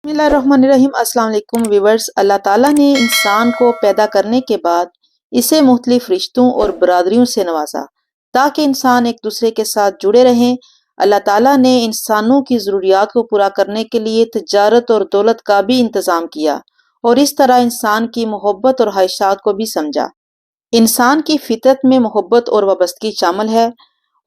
بسم اللہ الرحمن الرحیم۔ السلام علیکم ویورز۔ اللہ تعالیٰ نے انسان کو پیدا کرنے کے بعد اسے مختلف رشتوں اور برادریوں سے نوازا تاکہ انسان ایک دوسرے کے ساتھ جڑے رہیں۔ اللہ تعالیٰ نے انسانوں کی ضروریات کو پورا کرنے کے لیے تجارت اور دولت کا بھی انتظام کیا اور اس طرح انسان کی محبت اور خواہشات کو بھی سمجھا۔ انسان کی فطرت میں محبت اور وابستگی شامل ہے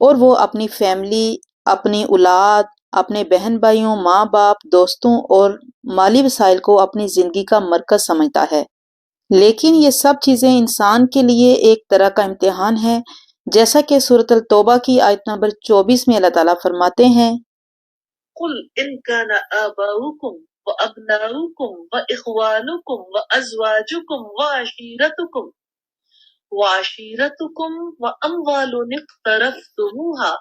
اور وہ اپنی فیملی، اپنی اولاد، اپنے بہن بھائیوں، ماں باپ، دوستوں اور مالی وسائل کو اپنی زندگی کا مرکز سمجھتا ہے۔ لیکن یہ سب چیزیں انسان کے لیے ایک طرح کا امتحان ہے، جیسا کہ سورۃ التوبہ کی آیت نمبر 24 میں اللہ تعالیٰ فرماتے ہیں، قل ان كان آباؤكم وأبناؤكم وإخوانكم وأزواجكم وعشيرتكم وأموال اقترفتموها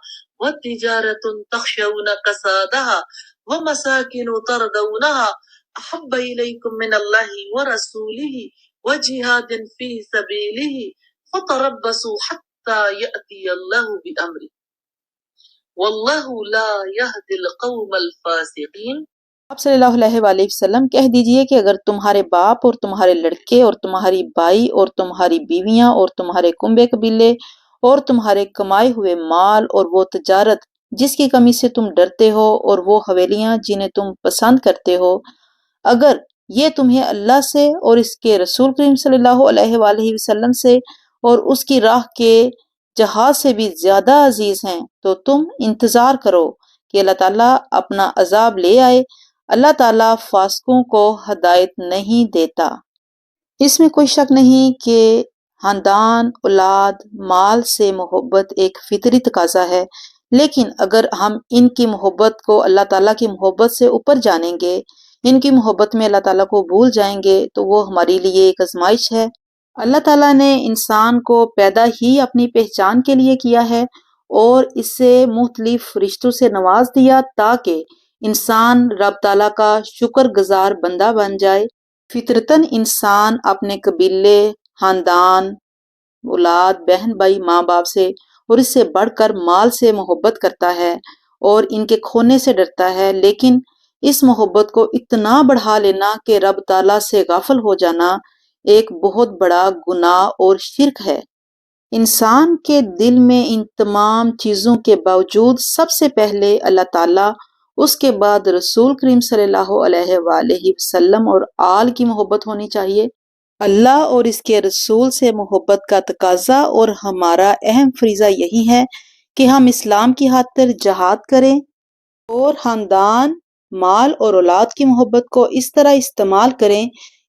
وتجارة تخشون كسادها ومساكن ترضونها أحب إليكم من الله ورسوله وجهاد في سبيله فتربصوا حتى يأتي الله بأمره واللہ لا یہدی القوم الفاسقین۔ آپ صلی اللہ علیہ وآلہ وسلم کہہ دیجئے کہ اگر تمہارے باپ اور تمہارے لڑکے اور تمہاری بائی اور تمہاری بیویاں اور تمہارے کنبے قبیلے اور تمہارے کمائے ہوئے مال اور وہ تجارت جس کی کمی سے تم ڈرتے ہو اور وہ حویلیاں جنہیں تم پسند کرتے ہو، اگر یہ تمہیں اللہ سے اور اس کے رسول کریم صلی اللہ علیہ وآلہ وسلم سے اور اس کی راہ کے جہاد سے بھی زیادہ عزیز ہیں تو تم انتظار کرو کہ اللہ تعالیٰ اپنا عذاب لے آئے۔ اللہ تعالیٰ فاسقوں کو ہدایت نہیں دیتا۔ اس میں کوئی شک نہیں کہ خاندان، اولاد، مال سے محبت ایک فطری تقاضا ہے، لیکن اگر ہم ان کی محبت کو اللہ تعالیٰ کی محبت سے اوپر جانیں گے، ان کی محبت میں اللہ تعالیٰ کو بھول جائیں گے تو وہ ہمارے لیے ایک آزمائش ہے۔ اللہ تعالیٰ نے انسان کو پیدا ہی اپنی پہچان کے لیے کیا ہے اور اسے مختلف رشتوں سے نواز دیا تاکہ انسان رب تعالیٰ کا شکر گزار بندہ بن جائے۔ فطرتاً انسان اپنے قبیلے، خاندان، اولاد، بہن بھائی، ماں باپ سے اور اس سے بڑھ کر مال سے محبت کرتا ہے اور ان کے کھونے سے ڈرتا ہے، لیکن اس محبت کو اتنا بڑھا لینا کہ رب تعالیٰ سے غافل ہو جانا ایک بہت بڑا گناہ اور شرک ہے۔ انسان کے دل میں ان تمام چیزوں کے باوجود سب سے پہلے اللہ تعالیٰ، اس کے بعد رسول کریم صلی اللہ علیہ وآلہ وسلم اور آل کی محبت ہونی چاہیے۔ اللہ اور اس کے رسول سے محبت کا تقاضا اور ہمارا اہم فریضہ یہی ہے کہ ہم اسلام کی خاطر جہاد کریں اور خاندان، مال اور اولاد کی محبت کو اس طرح استعمال کریں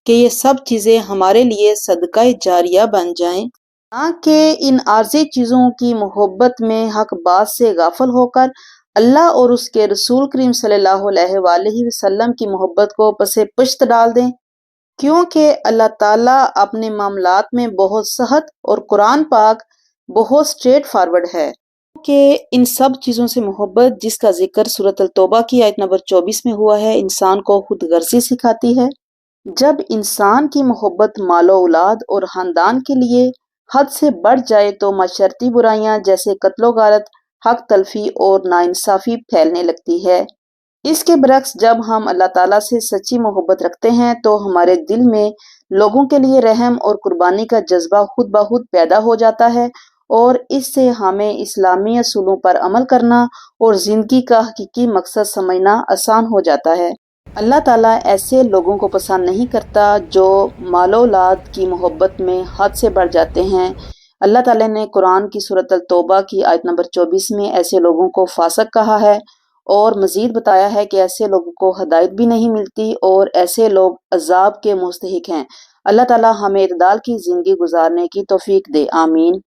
کہ یہ سب چیزیں ہمارے لیے صدقہ جاریہ بن جائیں، نہ کہ ان عارضی چیزوں کی محبت میں حق بات سے غافل ہو کر اللہ اور اس کے رسول کریم صلی اللہ علیہ وآلہ وسلم کی محبت کو پس پشت ڈال دیں، کیونکہ اللہ تعالیٰ اپنے معاملات میں بہت سخت اور قرآن پاک بہت سٹریٹ فارورڈ ہے کہ ان سب چیزوں سے محبت جس کا ذکر سورۃ التوبہ کی آیت نمبر 24 میں ہوا ہے انسان کو خود غرضی سکھاتی ہے۔ جب انسان کی محبت مال و اولاد اور خاندان کے لیے حد سے بڑھ جائے تو معاشرتی برائیاں جیسے قتل و غارت، حق تلفی اور ناانصافی پھیلنے لگتی ہے۔ اس کے برعکس جب ہم اللہ تعالیٰ سے سچی محبت رکھتے ہیں تو ہمارے دل میں لوگوں کے لیے رحم اور قربانی کا جذبہ خود بخود پیدا ہو جاتا ہے اور اس سے ہمیں اسلامی اصولوں پر عمل کرنا اور زندگی کا حقیقی مقصد سمجھنا آسان ہو جاتا ہے۔ اللہ تعالیٰ ایسے لوگوں کو پسند نہیں کرتا جو مال و اولاد کی محبت میں حد سے بڑھ جاتے ہیں۔ اللہ تعالیٰ نے قرآن کی سورۃ التوبہ کی آیت نمبر 24 میں ایسے لوگوں کو فاسق کہا ہے اور مزید بتایا ہے کہ ایسے لوگوں کو ہدایت بھی نہیں ملتی اور ایسے لوگ عذاب کے مستحق ہیں۔ اللہ تعالیٰ ہمیں اعتدال کی زندگی گزارنے کی توفیق دے، آمین۔